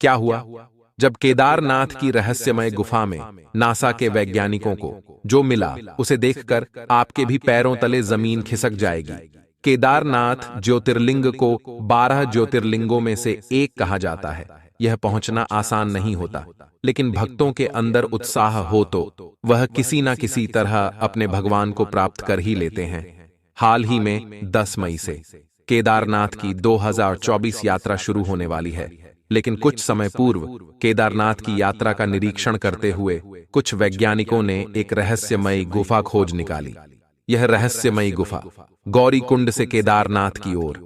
क्या हुआ? जब केदारनाथ की रहस्यमय गुफा में नासा के वैज्ञानिकों को जो मिला उसे देखकर आपके भी पैरों तले जमीन खिसक जाएगी। केदारनाथ ज्योतिर्लिंग को 12 ज्योतिर्लिंगों में से एक कहा जाता है। यह पहुंचना आसान नहीं होता, लेकिन भक्तों के अंदर उत्साह हो तो वह किसी न किसी तरह अपने भगवान को प्राप्त कर ही लेते हैं। हाल ही में 10 मई से केदारनाथ की 2024 यात्रा शुरू होने वाली है, लेकिन कुछ समय पूर्व केदारनाथ की यात्रा का निरीक्षण करते हुए कुछ वैज्ञानिकों ने एक रहस्यमयी गुफा खोज निकाली। यह रहस्यमयी गुफा गौरी कुंड से केदारनाथ की ओर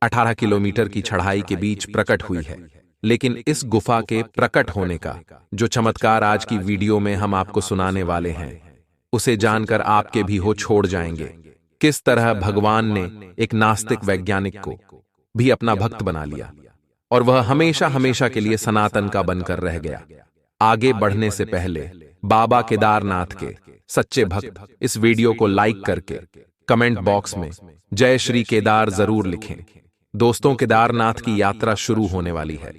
18 किलोमीटर की चढ़ाई के बीच प्रकट हुई है। लेकिन इस गुफा के प्रकट होने का जो चमत्कार आज की वीडियो में हम आपको सुनाने वाले हैं, उसे जानकर आपके भी हो छोड़ जाएंगे। किस तरह भगवान ने एक नास्तिक वैज्ञानिक को भी अपना भक्त बना लिया और वह हमेशा हमेशा के लिए सनातन का बनकर रह गया। आगे बढ़ने से पहले बाबा केदारनाथ के सच्चे भक्त इस वीडियो को लाइक करके कमेंट बॉक्स में जय श्री केदार जरूर लिखें। दोस्तों, केदारनाथ की यात्रा शुरू होने वाली है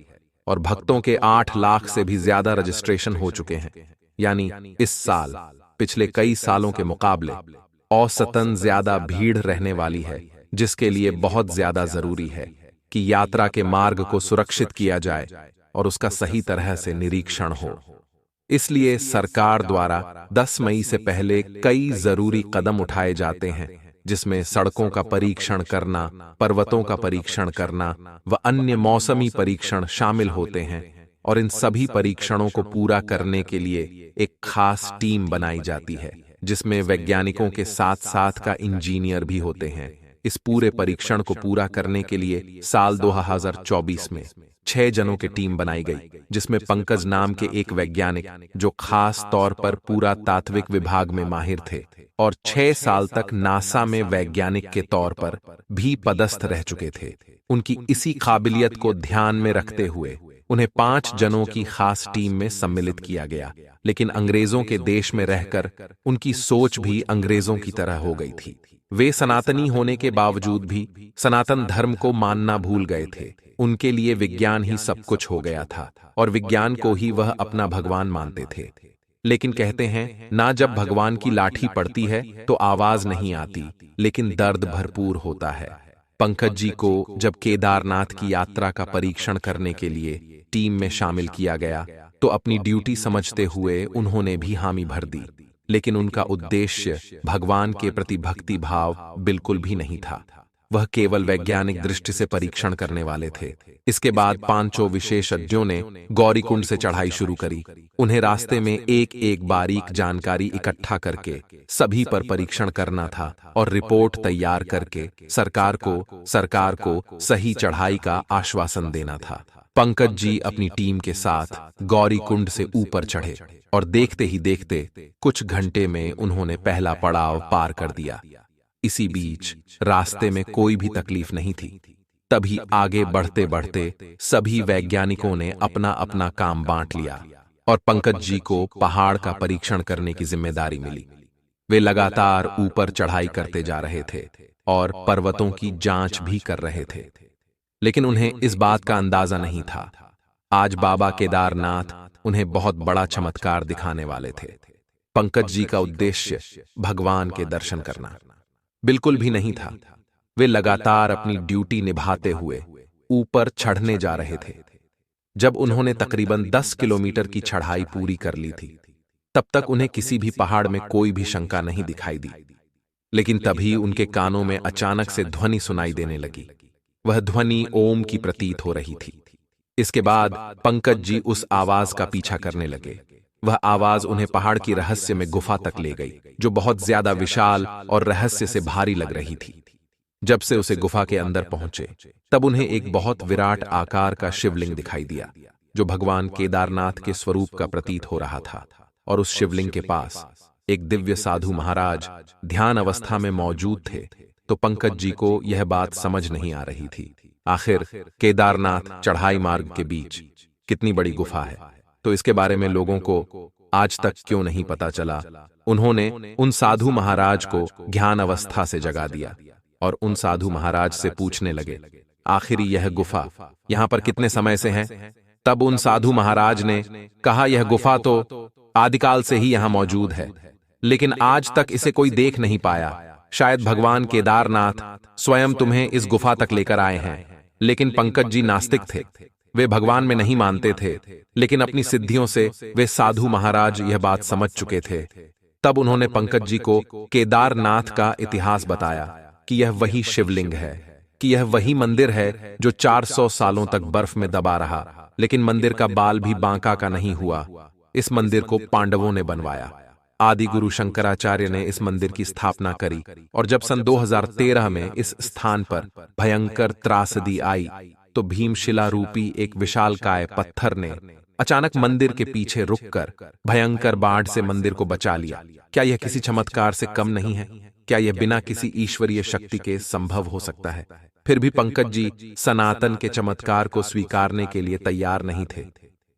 और भक्तों के 8 लाख से भी ज्यादा रजिस्ट्रेशन हो चुके हैं। यानी इस साल पिछले कई सालों के मुकाबले औसतन ज्यादा भीड़ रहने वाली है, जिसके लिए बहुत ज्यादा जरूरी है कि यात्रा के मार्ग को सुरक्षित किया जाए और उसका सही तरह से निरीक्षण हो। इसलिए सरकार द्वारा 10 मई से पहले कई जरूरी कदम उठाए जाते हैं, जिसमें सड़कों का परीक्षण करना, पर्वतों का परीक्षण करना व अन्य मौसमी परीक्षण शामिल होते हैं। और इन सभी परीक्षणों को पूरा करने के लिए एक खास टीम बनाई जाती है, जिसमें वैज्ञानिकों के साथ साथ का इंजीनियर भी होते हैं। इस पूरे परीक्षण को पूरा करने के लिए साल 2024 में 6 जनों की टीम बनाई गई, जिसमें पंकज नाम के एक वैज्ञानिक जो खास तौर पर पुरातात्विक विभाग में माहिर थे और 6 साल तक नासा में वैज्ञानिक के तौर पर भी पदस्थ रह चुके थे। उनकी इसी काबिलियत को ध्यान में रखते हुए उन्हें 5 जनों की खास टीम में सम्मिलित किया गया। लेकिन अंग्रेजों के देश में रहकर उनकी सोच भी अंग्रेजों की तरह हो गई थी। वे सनातनी होने के बावजूद भी सनातन धर्म को मानना भूल गए थे। उनके लिए विज्ञान ही सब कुछ हो गया था और विज्ञान को ही वह अपना भगवान मानते थे। लेकिन कहते हैं ना, जब भगवान की लाठी पड़ती है तो आवाज नहीं आती, लेकिन दर्द भरपूर होता है। पंकज जी को जब केदारनाथ की यात्रा का परीक्षण करने के लिए टीम में शामिल किया गया तो अपनी ड्यूटी समझते हुए उन्होंने भी हामी भर दी। लेकिन उनका उद्देश्य भगवान के प्रति भक्ति भाव बिल्कुल भी नहीं था। वह केवल वैज्ञानिक दृष्टि से परीक्षण करने वाले थे। इसके बाद 5 विशेषज्ञों ने गौरीकुंड से चढ़ाई शुरू करी। उन्हें रास्ते में एक एक बारीक जानकारी इकट्ठा करके सभी पर परीक्षण करना था और रिपोर्ट तैयार करके सरकार को सही चढ़ाई का आश्वासन देना था। पंकज जी अपनी टीम के साथ गौरीकुंड से ऊपर चढ़े और देखते ही देखते कुछ घंटे में उन्होंने पहला पड़ाव पार कर दिया। इसी बीच रास्ते में कोई भी तकलीफ नहीं थी। तभी आगे बढ़ते बढ़ते सभी वैज्ञानिकों ने अपना अपना काम बांट लिया और पंकज जी को पहाड़ का परीक्षण करने की जिम्मेदारी मिली। वे लगातार ऊपर चढ़ाई करते जा रहे थे और पर्वतों की जांच भी कर रहे थे, लेकिन उन्हें इस बात का अंदाजा नहीं था आज बाबा केदारनाथ उन्हें बहुत बड़ा चमत्कार दिखाने वाले थे। पंकज जी का उद्देश्य भगवान के दर्शन करना बिल्कुल भी नहीं था। वे लगातार अपनी ड्यूटी निभाते हुए ऊपर चढ़ने जा रहे थे। जब उन्होंने तकरीबन 10 किलोमीटर की चढ़ाई पूरी कर ली थी, तब तक उन्हें किसी भी पहाड़ में कोई भी शंका नहीं दिखाई दी। लेकिन तभी उनके कानों में अचानक से ध्वनि सुनाई देने लगी। वह ध्वनि ओम की प्रतीत हो रही थी। इसके बाद पंकज जी उस आवाज का पीछा करने लगे। वह आवाज उन्हें पहाड़ की रहस्यमय गुफा तक ले गई, जो बहुत ज्यादा विशाल और रहस्य से भारी लग रही थी। जब से उसे गुफा के अंदर पहुंचे, तब उन्हें एक बहुत विराट आकार का शिवलिंग दिखाई दिया, जो भगवान केदारनाथ के स्वरूप का प्रतीत हो रहा था। और उस शिवलिंग के पास एक दिव्य साधु महाराज ध्यान अवस्था में मौजूद थे। तो पंकज जी को यह बात समझ नहीं आ रही थी, आखिर केदारनाथ चढ़ाई मार्ग के बीच कितनी बड़ी गुफा है, तो इसके बारे में लोगों को आज तक क्यों नहीं पता चला। उन्होंने उन साधु महाराज को ध्यान अवस्था से जगा दिया और उन साधु महाराज से पूछने लगे, आखिर यह गुफा यहाँ पर कितने समय से है? तब उन साधु महाराज ने कहा, यह गुफा तो आदिकाल से ही यहां मौजूद है, लेकिन आज तक इसे कोई देख नहीं पाया। शायद भगवान केदारनाथ स्वयं तुम्हें इस गुफा तक लेकर आए हैं। लेकिन पंकज जी नास्तिक थे, वे भगवान में नहीं मानते थे, लेकिन अपनी सिद्धियों से वे साधु महाराज यह बात समझ चुके थे। तब उन्होंने पंकज जी को केदारनाथ का इतिहास बताया कि यह वही शिवलिंग है, कि यह वही मंदिर है जो 400 सालों तक बर्फ में दबा रहा, लेकिन मंदिर का बाल भी बांका का नहीं हुआ। इस मंदिर को पांडवों ने बनवाया। आदि गुरु शंकराचार्य ने इस मंदिर की स्थापना करी, और जब सन 2013 में इस स्थान पर भयंकर त्रासदी आई तो भीमशिला रूपी एक विशालकाय पत्थर ने अचानक मंदिर के पीछे रुककर भयंकर बाढ़ से मंदिर को बचा लिया। क्या यह किसी चमत्कार से कम नहीं है? क्या यह बिना किसी ईश्वरीय शक्ति के संभव हो सकता है? फिर भी पंकज जी सनातन के चमत्कार को स्वीकारने के लिए तैयार नहीं थे।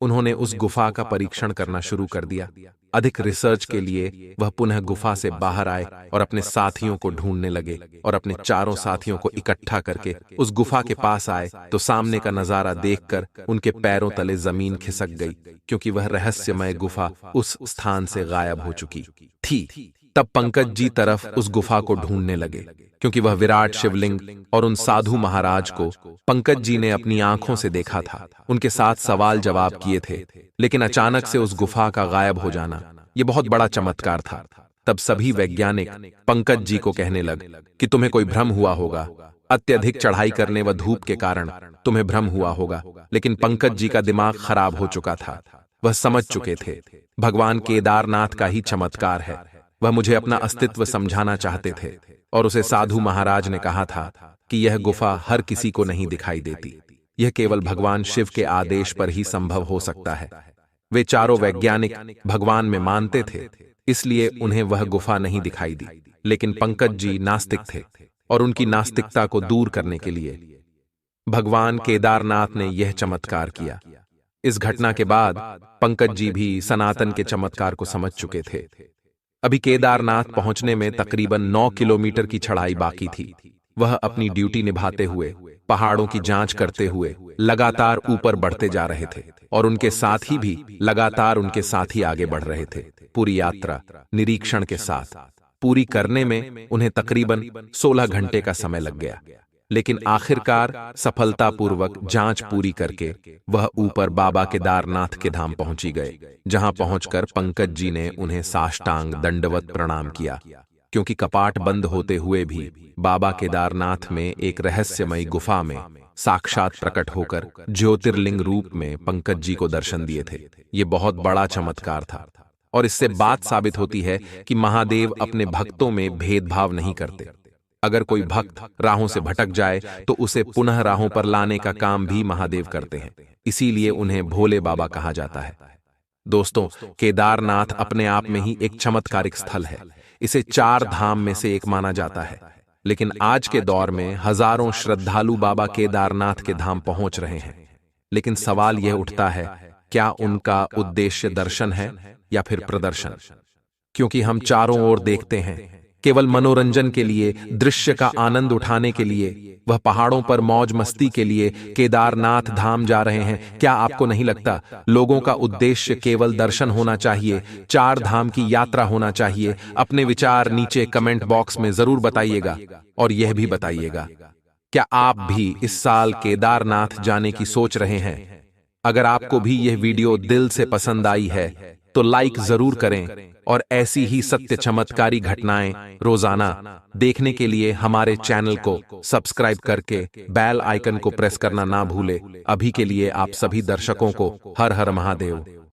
उन्होंने उस गुफा का परीक्षण करना शुरू कर दिया। अधिक रिसर्च के लिए वह पुनः गुफा से बाहर आए और अपने साथियों को ढूंढने लगे, और अपने चारों साथियों को इकट्ठा करके उस गुफा के पास आए तो सामने का नजारा देखकर उनके पैरों तले जमीन खिसक गई, क्योंकि वह रहस्यमय गुफा उस स्थान से गायब हो चुकी थी। तब पंकज जी तरफ उस गुफा को ढूंढने लगे, क्योंकि वह विराट शिवलिंग और उन साधु महाराज को पंकज जी ने अपनी आंखों से देखा था, उनके साथ सवाल जवाब किए थे, लेकिन अचानक से उस गुफा का गायब हो जाना यह बहुत बड़ा चमत्कार था। तब सभी वैज्ञानिक पंकज जी को कहने लगे कि तुम्हें कोई भ्रम हुआ होगा, अत्यधिक चढ़ाई करने व धूप के कारण तुम्हें भ्रम हुआ होगा। लेकिन पंकज जी का दिमाग खराब हो चुका था। वह समझ चुके थे भगवान केदारनाथ का ही चमत्कार है। वह मुझे अपना अस्तित्व समझाना चाहते थे, और उसे साधु महाराज ने कहा था कि यह गुफा हर किसी को नहीं दिखाई देती, यह केवल भगवान शिव के आदेश पर ही संभव हो सकता है। वे चारों वैज्ञानिक भगवान में मानते थे, इसलिए उन्हें वह गुफा नहीं दिखाई दी। लेकिन पंकज जी नास्तिक थे, और उनकी नास्तिकता को दूर करने के लिए भगवान केदारनाथ ने यह चमत्कार किया। इस घटना के बाद पंकज जी भी सनातन के चमत्कार को समझ चुके थे। अभी केदारनाथ पहुंचने में तकरीबन 9 किलोमीटर की चढ़ाई बाकी थी। वह अपनी ड्यूटी निभाते हुए, पहाड़ों की जांच करते हुए लगातार ऊपर बढ़ते जा रहे थे, और उनके साथी भी लगातार उनके साथ ही आगे बढ़ रहे थे। पूरी यात्रा निरीक्षण के साथ पूरी करने में उन्हें तकरीबन 16 घंटे का समय लग गया, लेकिन आखिरकार सफलतापूर्वक जांच पूरी करके वह ऊपर बाबा केदारनाथ के धाम पहुंची गए, जहां पहुंचकर पंकज जी ने उन्हें साष्टांग दंडवत प्रणाम किया, क्योंकि कपाट बंद होते हुए भी बाबा केदारनाथ में एक रहस्यमयी गुफा में साक्षात प्रकट होकर ज्योतिर्लिंग रूप में पंकज जी को दर्शन दिए थे। ये बहुत बड़ा चमत्कार था, और इससे बात साबित होती है कि महादेव अपने भक्तों में भेदभाव नहीं करते। अगर कोई भक्त राहों से भटक जाए तो उसे पुनः राहों पर लाने का काम भी महादेव करते हैं, इसीलिए उन्हें भोले बाबा कहा जाता है। दोस्तों, केदारनाथ अपने आप में ही एक चमत्कारिक स्थल है। इसे 4 धाम में से एक माना जाता है, लेकिन आज के दौर में हजारों श्रद्धालु बाबा केदारनाथ के धाम पहुंच रहे हैं। लेकिन सवाल यह उठता है, क्या उनका उद्देश्य दर्शन है या फिर प्रदर्शन? क्योंकि हम चारों ओर देखते हैं, केवल मनोरंजन के लिए, दृश्य का आनंद उठाने के लिए, वह पहाड़ों पर मौज मस्ती के लिए केदारनाथ धाम जा रहे हैं। क्या आपको नहीं लगता लोगों का उद्देश्य केवल दर्शन होना चाहिए, 4 धाम की यात्रा होना चाहिए? अपने विचार नीचे कमेंट बॉक्स में जरूर बताइएगा, और यह भी बताइएगा, क्या आप भी इस साल केदारनाथ जाने की सोच रहे हैं? अगर आपको भी यह वीडियो दिल से पसंद आई है तो लाइक जरूर करें, और ऐसी ही सत्य चमत्कारी घटनाएं रोजाना देखने के लिए हमारे चैनल को सब्सक्राइब करके बेल आइकन को प्रेस करना ना भूले। अभी के लिए आप सभी दर्शकों को हर हर महादेव।